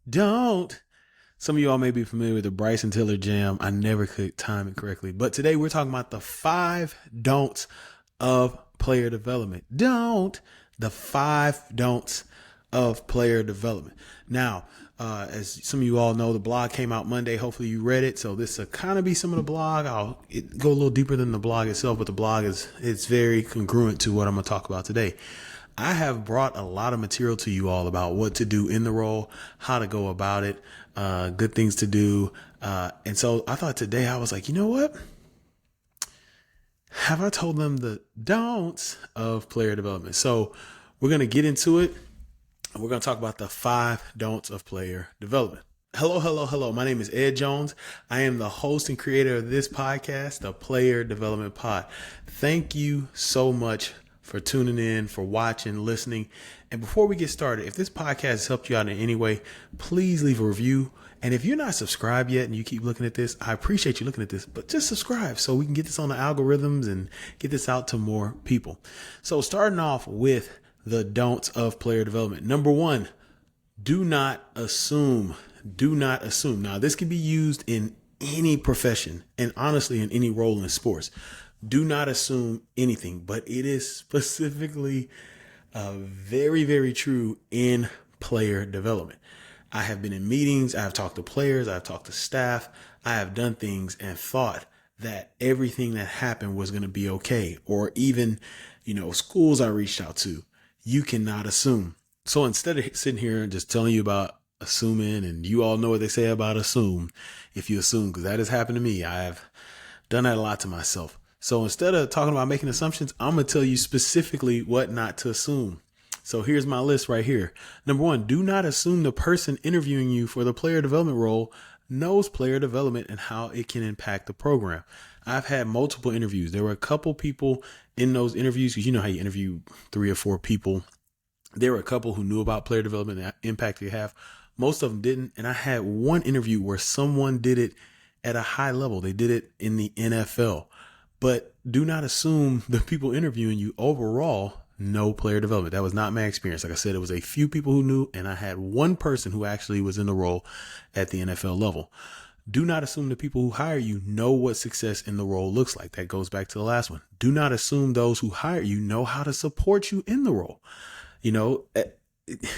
Don't. Some of y'all may be familiar with the Bryson Tiller jam. I never could time it correctly. But today we're talking about the 5 don'ts of player development. The 5 don'ts of player development. Now, as some of you all know, the blog came out Monday. Hopefully you read it. So this will kind of be some of the blog. I'll go a little deeper than the blog itself, but the blog it's very congruent to what I'm going to talk about today. I have brought a lot of material to you all about what to do in the role, how to go about it, good things to do. And so I thought today I was like, you know what? Have I told them the don'ts of player development? So we're going to get into it. We're going to talk about the 5 don'ts of player development. Hello. My name is Ed Jones. I am the host and creator of this podcast, the Player Development Pod. Thank you so much for tuning in, for watching, listening. And before we get started, if this podcast has helped you out in any way, please leave a review. And if you're not subscribed yet and you keep looking at this, I appreciate you looking at this, but just subscribe so we can get this on the algorithms and get this out to more people. So starting off with the don'ts of player development. Number 1, do not assume. Do not assume. Now, this can be used in any profession and honestly in any role in sports. Do not assume anything, but it is specifically very, very true in player development. I have been in meetings. I have talked to players. I've talked to staff. I have done things and thought that everything that happened was going to be okay. Or even, schools I reached out to, you cannot assume. So instead of sitting here and just telling you about assuming, and you all know what they say about assume, if you assume, because that has happened to me. I have done that a lot to myself. So instead of talking about making assumptions, I'm going to tell you specifically what not to assume. So here's my list right here. Number 1, do not assume the person interviewing you for the player development role knows player development and how it can impact the program. I've had multiple interviews. There were a couple people in those interviews, because you know how you interview 3 or 4 people. There were a couple who knew about player development and the impact they have. Most of them didn't. And I had one interview where someone did it at a high level. They did it in the NFL. But do not assume the people interviewing you overall know player development. That was not my experience. Like I said, it was a few people who knew, and I had one person who actually was in the role at the NFL level. Do not assume the people who hire you know what success in the role looks like. That goes back to the last one. Do not assume those who hire you know how to support you in the role.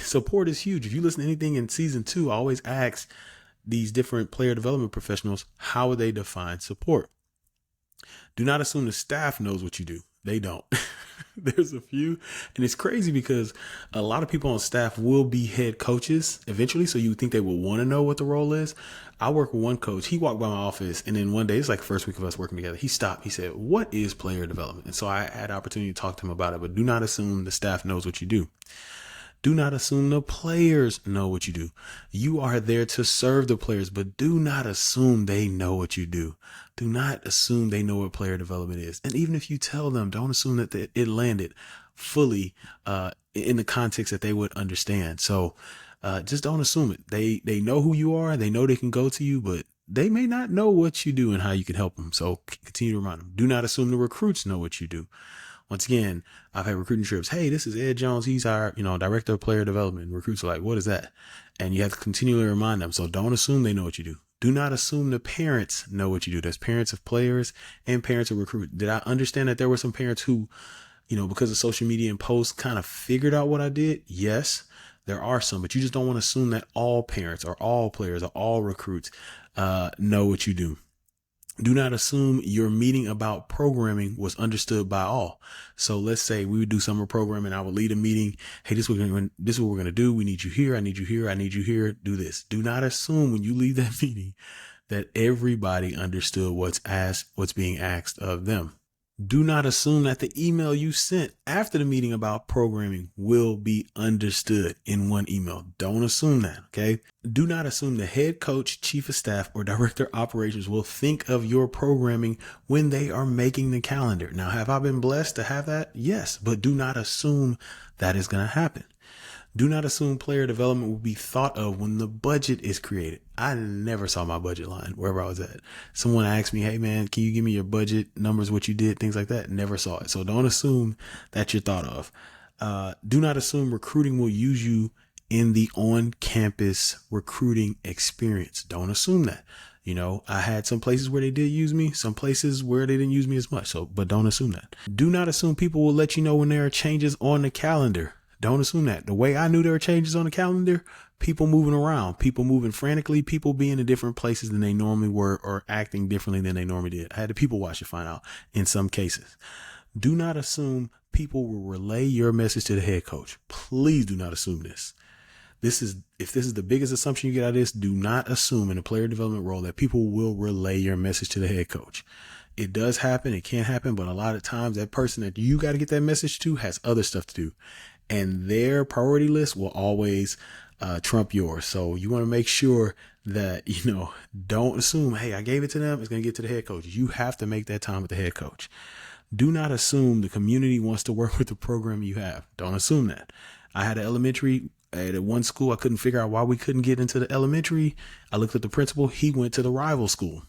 Support is huge. If you listen to anything in season 2, I always ask these different player development professionals, how would they define support? Do not assume the staff knows what you do. They don't. There's a few, and it's crazy because a lot of people on staff will be head coaches eventually. So you would think they will want to know what the role is. I work with one coach. He walked by my office, and then one day, it's like the first week of us working together, he stopped. He said, "What is player development?" And so I had the opportunity to talk to him about it, but do not assume the staff knows what you do. Do not assume the players know what you do. You are there to serve the players, but do not assume they know what you do. Do not assume they know what player development is. And even if you tell them, don't assume that it landed fully in the context that they would understand. So just don't assume it. They know who you are. They know they can go to you, but they may not know what you do and how you can help them. So continue to remind them. Do not assume the recruits know what you do. Once again, I've had recruiting trips. Hey, this is Ed Jones. He's our, director of player development. Recruits are like, what is that? And you have to continually remind them. So don't assume they know what you do. Do not assume the parents know what you do. There's parents of players and parents of recruits. Did I understand that there were some parents who, because of social media and posts kind of figured out what I did? Yes, there are some, but you just don't want to assume that all parents or all players or all recruits know what you do. Do not assume your meeting about programming was understood by all. So let's say we would do summer programming. I would lead a meeting. Hey, this is what we're going to do. We need you here. I need you here. I need you here. Do this. Do not assume when you leave that meeting that everybody understood what's being asked of them. Do not assume that the email you sent after the meeting about programming will be understood in one email. Don't assume that, okay? Do not assume the head coach, chief of staff, or director of operations will think of your programming when they are making the calendar. Now, have I been blessed to have that? Yes, but do not assume that is going to happen. Do not assume player development will be thought of when the budget is created. I never saw my budget line wherever I was at. Someone asked me, hey man, can you give me your budget numbers, what you did, things like that? Never saw it. So don't assume that you're thought of. Do not assume recruiting will use you in the on-campus recruiting experience. Don't assume that. I had some places where they did use me, some places where they didn't use me as much. But don't assume that. Do not assume people will let you know when there are changes on the calendar. Don't assume that. The way I knew there were changes on the calendar, people moving around, people moving frantically, people being in different places than they normally were or acting differently than they normally did. I had the people watch to find out in some cases. Do not assume people will relay your message to the head coach. Please do not assume this. If this is the biggest assumption you get out of this, do not assume in a player development role that people will relay your message to the head coach. It does happen. It can happen. But a lot of times that person that you got to get that message to has other stuff to do. And their priority list will always trump yours. So you want to make sure that, don't assume, hey, I gave it to them. It's going to get to the head coach. You have to make that time with the head coach. Do not assume the community wants to work with the program you have. Don't assume that. I had an elementary at one school. I couldn't figure out why we couldn't get into the elementary. I looked at the principal. He went to the rival school.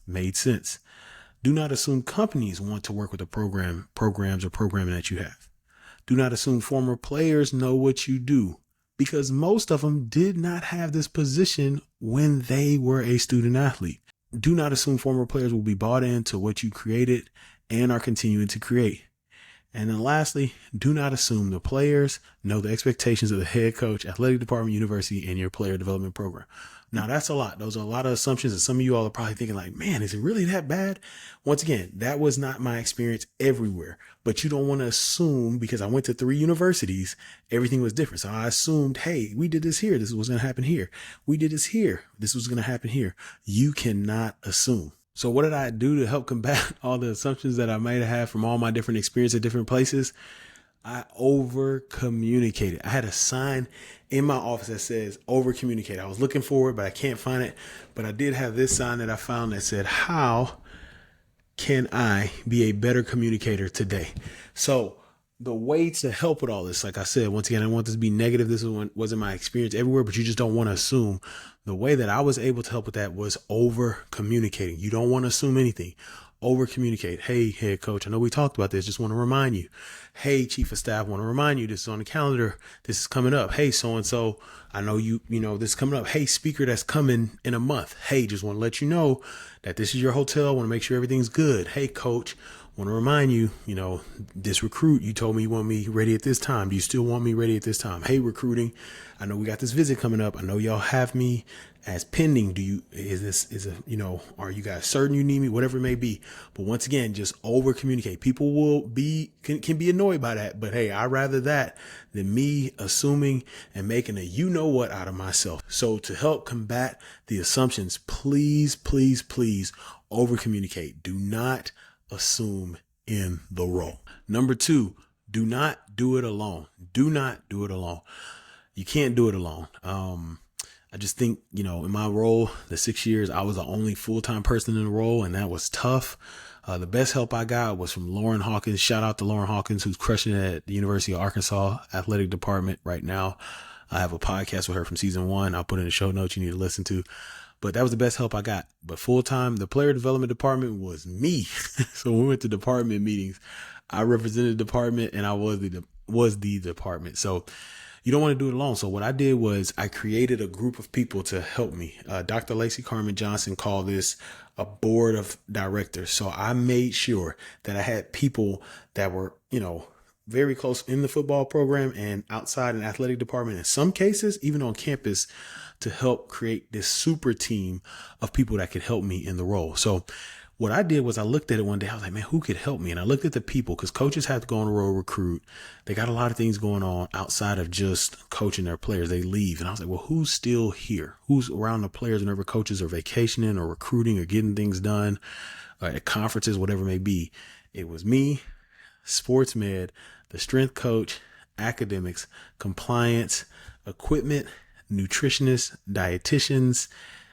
Made sense. Do not assume companies want to work with the programs or programming that you have. Do not assume former players know what you do, because most of them did not have this position when they were a student athlete. Do not assume former players will be bought into what you created and are continuing to create. And then lastly, do not assume the players know the expectations of the head coach, athletic department, university, and your player development program. Now, that's a lot. Those are a lot of assumptions. And some of you all are probably thinking like, man, is it really that bad? Once again, that was not my experience everywhere. But you don't want to assume, because I went to 3 universities, everything was different. So I assumed, hey, we did this here. This was going to happen here. We did this here. This was going to happen here. You cannot assume. So what did I do to help combat all the assumptions that I might have had from all my different experiences at different places? I over communicated. I had a sign in my office that says over communicate. I was looking for it, but I can't find it. But I did have this sign that I found that said, how can I be a better communicator today? So the way to help with all this, like I said, once again, I don't want this to be negative. This wasn't my experience everywhere, but you just don't want to assume. The way that I was able to help with that was over communicating. You don't want to assume anything. Over communicate. Hey, head coach, I know we talked about this. Just want to remind you. Hey, chief of staff, want to remind you this is on the calendar. This is coming up. Hey, so-and-so, I know this is coming up. Hey, speaker that's coming in a month. Hey, just want to let you know that this is your hotel. Want to make sure everything's good. Hey, coach, want to remind you, this recruit, you told me you want me ready at this time. Do you still want me ready at this time? Hey, recruiting, I know we got this visit coming up. I know y'all have me as pending. Are you guys certain you need me? Whatever it may be. But once again, just over communicate. People can be annoyed by that. But hey, I'd rather that than me assuming and making a out of myself. So to help combat the assumptions, please, please, please over communicate. Do not assume in the role. Number 2, do not do it alone. Do not do it alone. You can't do it alone. I just think, in my role, the 6 years, I was the only full-time person in the role, and that was tough. The best help I got was from Lauren Hawkins. Shout out to Lauren Hawkins, who's crushing it at the University of Arkansas athletic department right now. I have a podcast with her from season 1. I'll put in the show notes you need to listen to. But that was the best help I got. But full time, the player development department was me. So when we went to department meetings, I represented the department and I was the department. So you don't want to do it alone. So what I did was I created a group of people to help me. Dr. Lacey Carmen Johnson called this a board of directors. So I made sure that I had people that were, very close in the football program and outside in athletic department. In some cases, even on campus, to help create this super team of people that could help me in the role. So what I did was I looked at it one day. I was like, man, who could help me? And I looked at the people, because coaches have to go on the road, recruit. They got a lot of things going on outside of just coaching their players. They leave. And I was like, well, who's still here? Who's around the players whenever coaches are vacationing or recruiting or getting things done or at conferences, whatever it may be? It was me, sports med, the strength coach, academics, compliance, equipment, nutritionists, dietitians,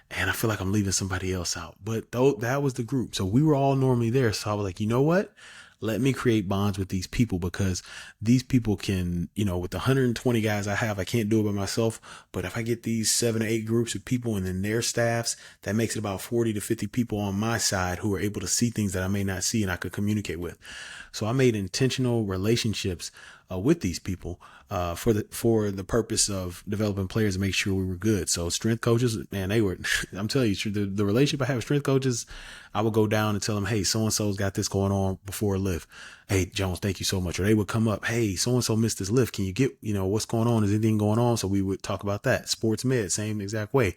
and I feel like I'm leaving somebody else out. But that was the group. So we were all normally there. So I was like, you know what? Let me create bonds with these people, because these people can, with the 120 guys I have, I can't do it by myself. But if I get these 7 or 8 groups of people and then their staffs, that makes it about 40 to 50 people on my side who are able to see things that I may not see and I could communicate with. So I made intentional relationships with these people for the purpose of developing players to make sure we were good. So strength coaches, man, they were, I'm telling you, the relationship I have with strength coaches, I would go down and tell them, hey, so-and-so's got this going on before a lift. Hey, Jones, thank you so much. Or they would come up, hey, so-and-so missed this lift. Can you get, what's going on? Is anything going on? So we would talk about that. Sports med, same exact way.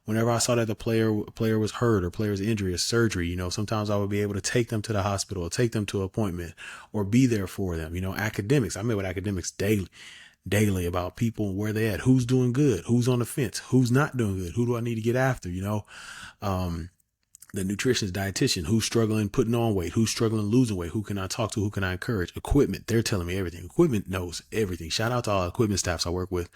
Whenever I saw that the player was hurt or player's injury or surgery, sometimes I would be able to take them to the hospital, or take them to an appointment, or be there for them. Academics, I met with academics daily about people, where they at, who's doing good, who's on the fence, who's not doing good, who do I need to get after, the nutritionist, dietitian, who's struggling putting on weight, who's struggling losing weight, who can I talk to, who can I encourage. Equipment, they're telling me everything. Equipment knows everything. Shout out to all equipment staffs I work with,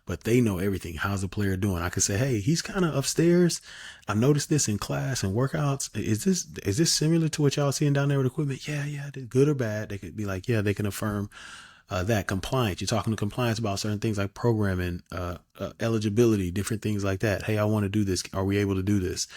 but they know everything. How's the player doing? I could say, hey, he's kind of upstairs. I noticed this in class and workouts. Is this similar to what y'all seeing down there with equipment? Yeah, good or bad. They could be like, yeah, they can affirm that. Compliance, you're talking to compliance about certain things like programming, eligibility, different things like that. Hey, I want to do this. Are we able to do this?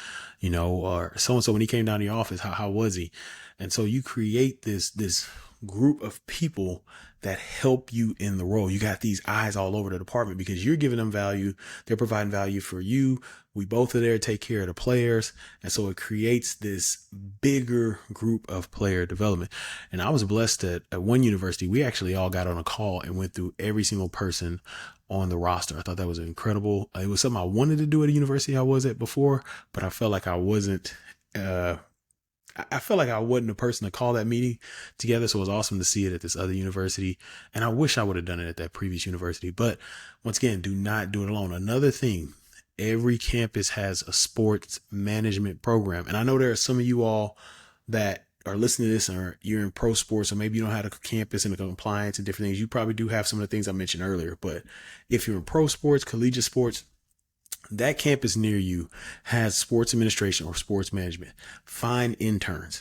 Or so-and-so, when he came down to your office, how was he? And so you create this group of people that help you in the role. You got these eyes all over the department because you're giving them value. They're providing value for you. We both are there to take care of the players. And so it creates this bigger group of player development. And I was blessed that at one university, we actually all got on a call and went through every single person on the roster. I thought that was incredible. It was something I wanted to do at a university I was at before, but I felt like I wasn't, I felt like I wasn't the person to call that meeting together. So it was awesome to see it at this other university. And I wish I would have done it at that previous university. But once again, do not do it alone. Another thing, every campus has a sports management program. And I know there are some of you all that are listening to this, or you're in pro sports, or maybe you don't have a campus and the compliance and different things. You probably do have some of the things I mentioned earlier. But if you're in pro sports, collegiate sports, that campus near you has sports administration or sports management. Find interns,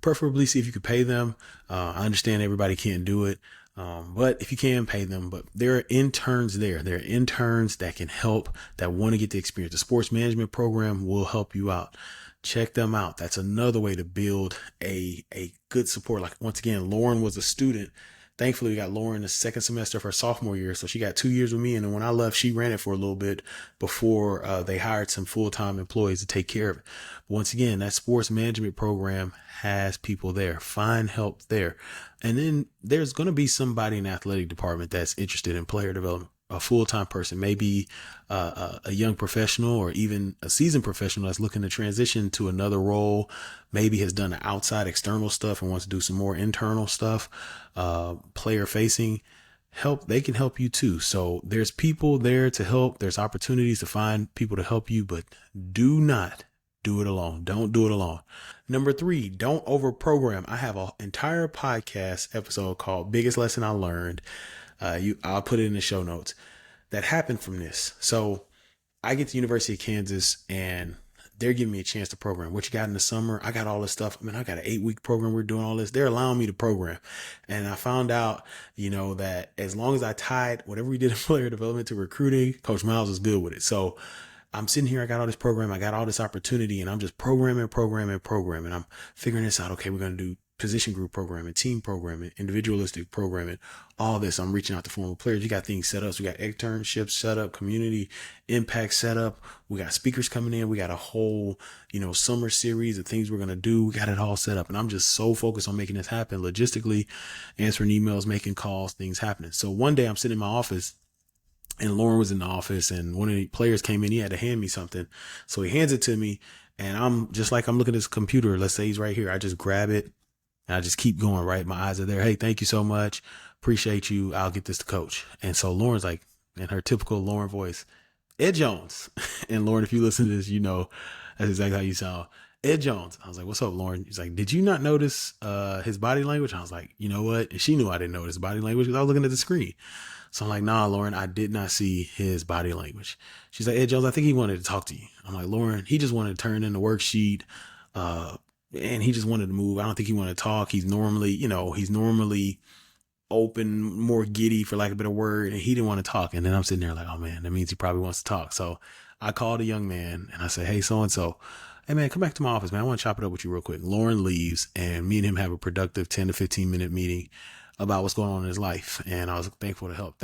preferably see if you could pay them. I understand everybody can't do it. But if you can, pay them. But there are interns there. There are interns that can help, that want to get the experience. The sports management program will help you out. Check them out. That's another way to build a good support. Like, once again, Lauren was a student. Thankfully, we got Lauren the second semester of her sophomore year. So she got 2 years with me. And then when I left, she ran it for a little bit before they hired some full-time employees to take care of it. But once again, that sports management program has people there. Find help there. And then there's going to be somebody in the athletic department that's interested in player development. A full-time person, maybe a young professional, or even a seasoned professional that's looking to transition to another role, maybe has done the outside external stuff and wants to do some more internal stuff, player facing help. They can help you too. So there's people there to help. There's opportunities to find people to help you, but do not do it alone. Don't do it alone. Number 3, don't over program. I have an entire podcast episode called Biggest Lesson I Learned. I'll put it in the show notes, that happened from this. So I get to University of Kansas and they're giving me a chance to program. What you got in the summer? I got all this stuff. I got an 8-week program. We're doing all this. They're allowing me to program. And I found out, that as long as I tied whatever we did in player development to recruiting, Coach Miles was good with it. So I'm sitting here, I got all this program, I got all this opportunity, and I'm just programming. I'm figuring this out. Okay, we're going to do position group programming, team programming, individualistic programming, all this. I'm reaching out to former players. You got things set up. So we got internships set up, community impact set up. We got speakers coming in. We got a whole, summer series of things we're going to do. We got it all set up. And I'm just so focused on making this happen logistically, answering emails, making calls, things happening. So one day I'm sitting in my office, and Lauren was in the office, and one of the players came in. He had to hand me something. So he hands it to me, and I'm just like, I'm looking at his computer. Let's say he's right here. I just grab it. And I just keep going, right? My eyes are there. Hey, thank you so much. Appreciate you. I'll get this to coach. And so Lauren's like, in her typical Lauren voice, Ed Jones. And Lauren, if you listen to this, that's exactly how you sound. Ed Jones. I was like, what's up, Lauren? He's like, did you not notice his body language? I was like, you know what? And she knew I didn't notice his body language because I was looking at the screen. So I'm like, nah, Lauren, I did not see his body language. She's like, Ed Jones, I think he wanted to talk to you. I'm like, Lauren, he just wanted to turn in the worksheet. And he just wanted to move. I don't think he wanted to talk. He's normally open, more giddy, for lack of a better word. And he didn't want to talk. And then I'm sitting there like, oh man, that means he probably wants to talk. So I called a young man and I said, hey, so-and-so, hey man, come back to my office, man. I want to chop it up with you real quick. Lauren leaves and me and him have a productive 10 to 15 minute meeting. about what's going on in his life. And I was thankful to help.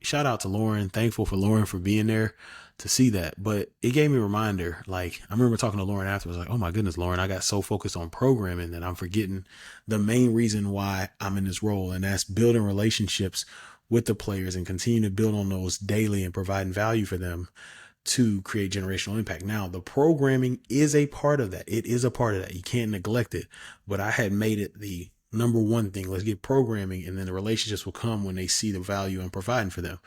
Shout out to Lauren. Thankful for Lauren for being there to see that. But it gave me a reminder. Like, I remember talking to Lauren afterwards, like, oh my goodness, Lauren, I got so focused on programming that I'm forgetting the main reason why I'm in this role. And that's building relationships with the players and continue to build on those daily and providing value for them to create generational impact. Now, the programming is a part of that. It is a part of that. You can't neglect it. But I had made it the number one thing. Let's get programming, and then the relationships will come when they see the value I'm providing for them.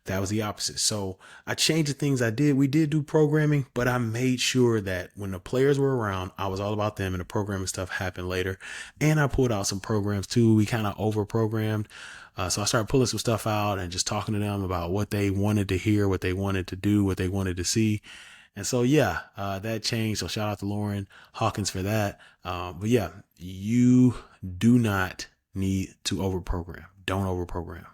That was the opposite. So I changed the things I did. We did do programming, but I made sure that when the players were around, I was all about them, and the programming stuff happened later. And I pulled out some programs too. We kind of over programmed. So I started pulling some stuff out and just talking to them about what they wanted to hear, what they wanted to do, what they wanted to see. And so, that changed. So shout out to Lauren Hawkins for that. But yeah, you do not need to over program. Don't over program.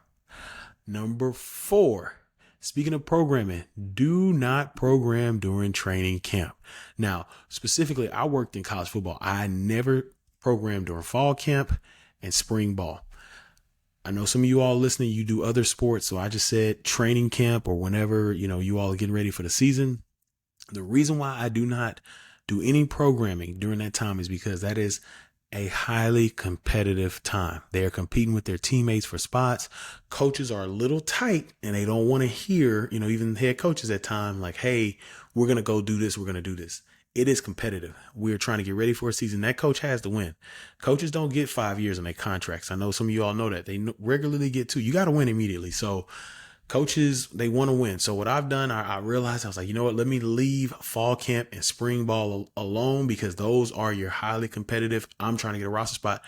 Number 4, speaking of programming, do not program during training camp. Now, specifically, I worked in college football. I never programmed during fall camp and spring ball. I know some of you all listening, you do other sports. So I just said training camp or whenever, you all are getting ready for the season. The reason why I do not do any programming during that time is because that is a highly competitive time. They are competing with their teammates for spots. Coaches are a little tight and they don't want to hear, even head coaches at time like, hey, we're going to go do this. We're going to do this. It is competitive. We're trying to get ready for a season. That coach has to win. Coaches don't get 5 years on their contracts. I know some of you all know that. They regularly get 2. You got to win immediately. So coaches, they want to win. So what I've done, I realized, I was like, you know what, let me leave fall camp and spring ball alone because those are your highly competitive. I'm trying to get a roster spot.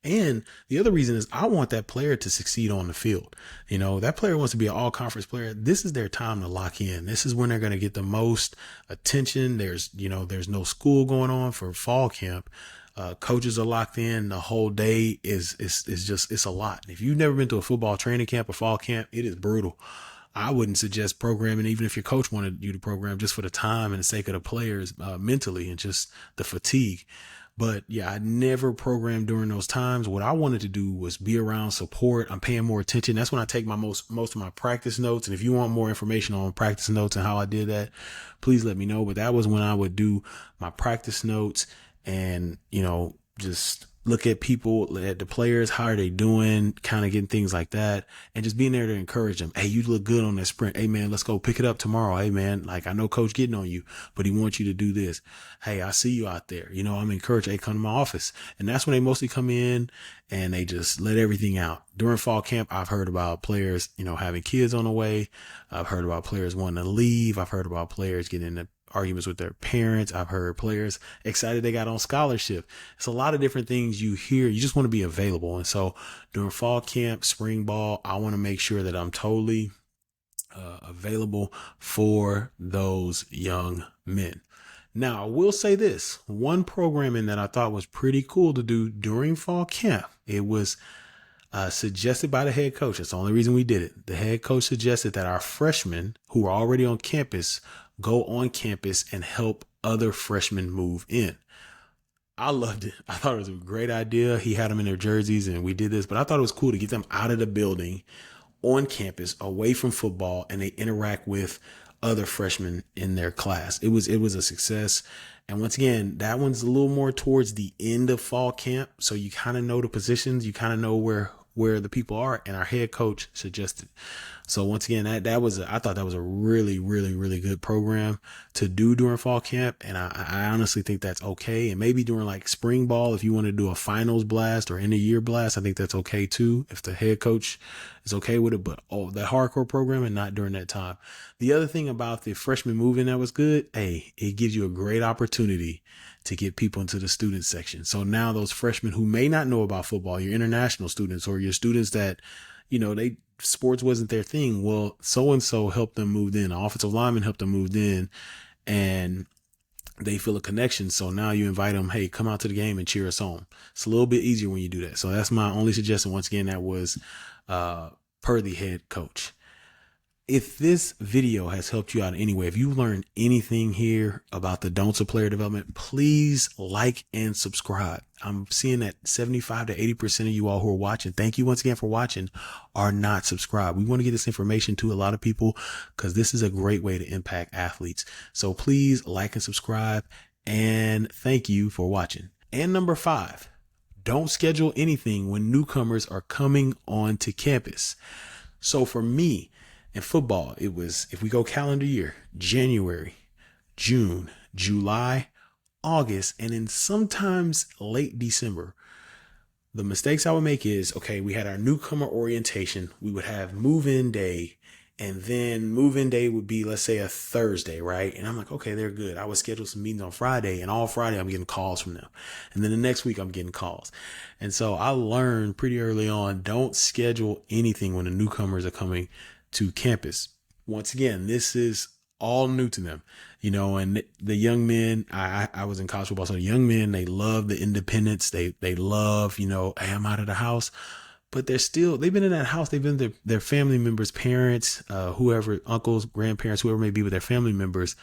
And the other reason is I want that player to succeed on the field. That player wants to be an all conference player. This is their time to lock in. This is when they're going to get the most attention. There's no school going on for fall camp. Coaches are locked in. The whole day is just, it's a lot. If you've never been to a football training camp or fall camp, it is brutal. I wouldn't suggest programming, even if your coach wanted you to program, just for the time and the sake of the players, mentally and just the fatigue. But yeah, I never programmed during those times. What I wanted to do was be around, support. I'm paying more attention. That's when I take my most of my practice notes. And if you want more information on practice notes and how I did that, please let me know. But that was when I would do my practice notes and, just look at people, at the players, how are they doing, kind of getting things like that, and just being there to encourage them. Hey, you look good on that sprint. Hey man, let's go pick it up tomorrow. Hey man, like I know coach getting on you, but he wants you to do this. Hey, I see you out there. I'm encouraged. Hey, come to my office. And that's when they mostly come in and they just let everything out. During fall camp, I've heard about players, having kids on the way. I've heard about players wanting to leave. I've heard about players getting into arguments with their parents. I've heard players excited they got on scholarship. It's a lot of different things you hear. You just want to be available. And so during fall camp, spring ball, I want to make sure that I'm totally available for those young men. Now, I will say this, one programming that I thought was pretty cool to do during fall camp. It was suggested by the head coach. That's the only reason we did it. The head coach suggested that our freshmen who are already on campus go on campus and help other freshmen move in. I loved it. I thought it was a great idea. He had them in their jerseys and we did this, but I thought it was cool to get them out of the building on campus, away from football, and they interact with other freshmen in their class. It was a success. And once again, that one's a little more towards the end of fall camp. So you kind of know the positions, you kind of know where the people are, and our head coach suggested. So once again, I thought that was a really, really, really good program to do during fall camp. And I honestly think that's okay. And maybe during like spring ball, if you want to do a finals blast or end of year blast, I think that's okay too, if the head coach is okay with it. But that hardcore program and not during that time. The other thing about the freshman move-in that was good, it gives you a great opportunity to get people into the student section. So now those freshmen who may not know about football, your international students or your students that, sports wasn't their thing. Well, so-and-so helped them move in. The offensive lineman helped them move in and they feel a connection. So now you invite them, hey, come out to the game and cheer us on. It's a little bit easier when you do that. So that's my only suggestion. Once again, that was per the head coach. If this video has helped you out in any way, if you learned anything here about the don'ts of player development, please like and subscribe. I'm seeing that 75 to 80% of you all who are watching, thank you once again for watching, are not subscribed. We want to get this information to a lot of people because this is a great way to impact athletes. So please like and subscribe, and thank you for watching. And number 5, don't schedule anything when newcomers are coming onto campus. So for me, in football, it was, if we go calendar year, January, June, July, August, and then sometimes late December. The mistakes I would make is, okay, we had our newcomer orientation. We would have move-in day, and then move-in day would be, let's say, a Thursday, right? And I'm like, okay, they're good. I would schedule some meetings on Friday, and all Friday I'm getting calls from them. And then the next week I'm getting calls. And so I learned pretty early on, don't schedule anything when the newcomers are coming to campus. Once again, this is all new to them, and the young men, I was in college football. So the young men, they love the independence. They love, hey, I'm out of the house, but they've been in that house. They've been their family members, parents, whoever, uncles, grandparents, whoever may be with their family members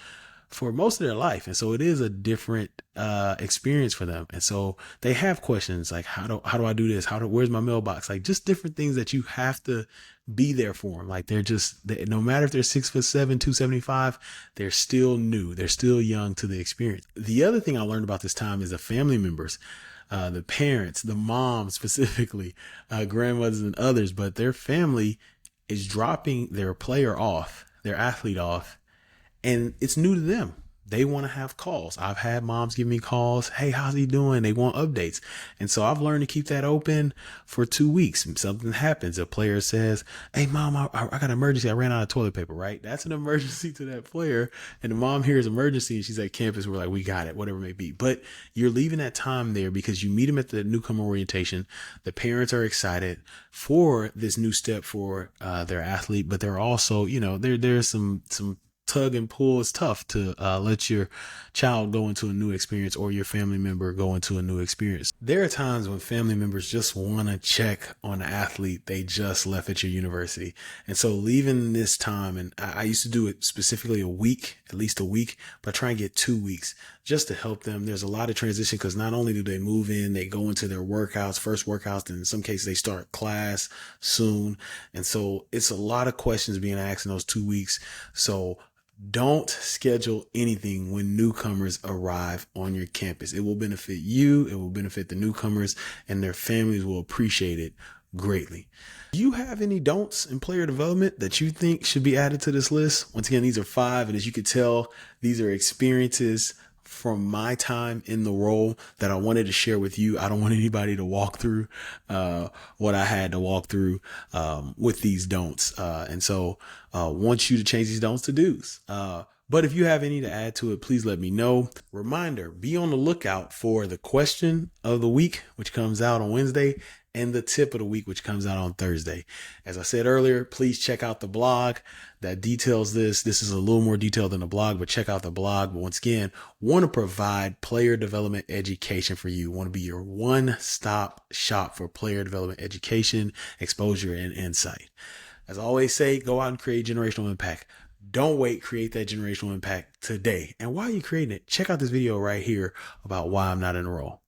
for most of their life. And so it is a different experience for them. And so they have questions like, how do I do this? Where's my mailbox? Like, just different things that you have to be there for them. Like, no matter if they're 6'7", 275, they're still new. They're still young to the experience. The other thing I learned about this time is the family members, the parents, the moms specifically, grandmothers and others, but their family is dropping their player off, their athlete off, and it's new to them. They want to have calls. I've had moms give me calls. Hey, how's he doing? They want updates. And so I've learned to keep that open for 2 weeks. Something happens. A player says, hey, mom, I got an emergency. I ran out of toilet paper, right? That's an emergency to that player. And the mom hears emergency and she's at campus. We're like, we got it, whatever it may be. But you're leaving that time there because you meet them at the newcomer orientation. The parents are excited for this new step for their athlete, but they're also, there's some tug and pull. It's tough to let your child go into a new experience or your family member go into a new experience. There are times when family members just want to check on the athlete they just left at your university. And so leaving this time, and I used to do it specifically at least a week, but I try and get 2 weeks just to help them. There's a lot of transition because not only do they move in, they go into their first workouts, and in some cases they start class soon. And so it's a lot of questions being asked in those 2 weeks. So don't schedule anything when newcomers arrive on your campus. It will benefit you. It will benefit the newcomers, and their families will appreciate it greatly. Do you have any don'ts in player development that you think should be added to this list? Once again, these are 5. And as you can tell, these are experiences from my time in the role that I wanted to share with you. I don't want anybody to walk through what I had to walk through with these don'ts. And so want you to change these don'ts to do's. But if you have any to add to it, please let me know. Reminder, be on the lookout for the question of the week, which comes out on Wednesday, and the tip of the week, which comes out on Thursday. As I said earlier, please check out the blog that details this. This is a little more detailed than the blog, but check out the blog. But once again, want to provide player development education for you. Want to be your one-stop shop for player development education, exposure, and insight. As I always say, go out and create generational impact. Don't wait, create that generational impact today. And while you're creating it, check out this video right here about why I'm not in a role.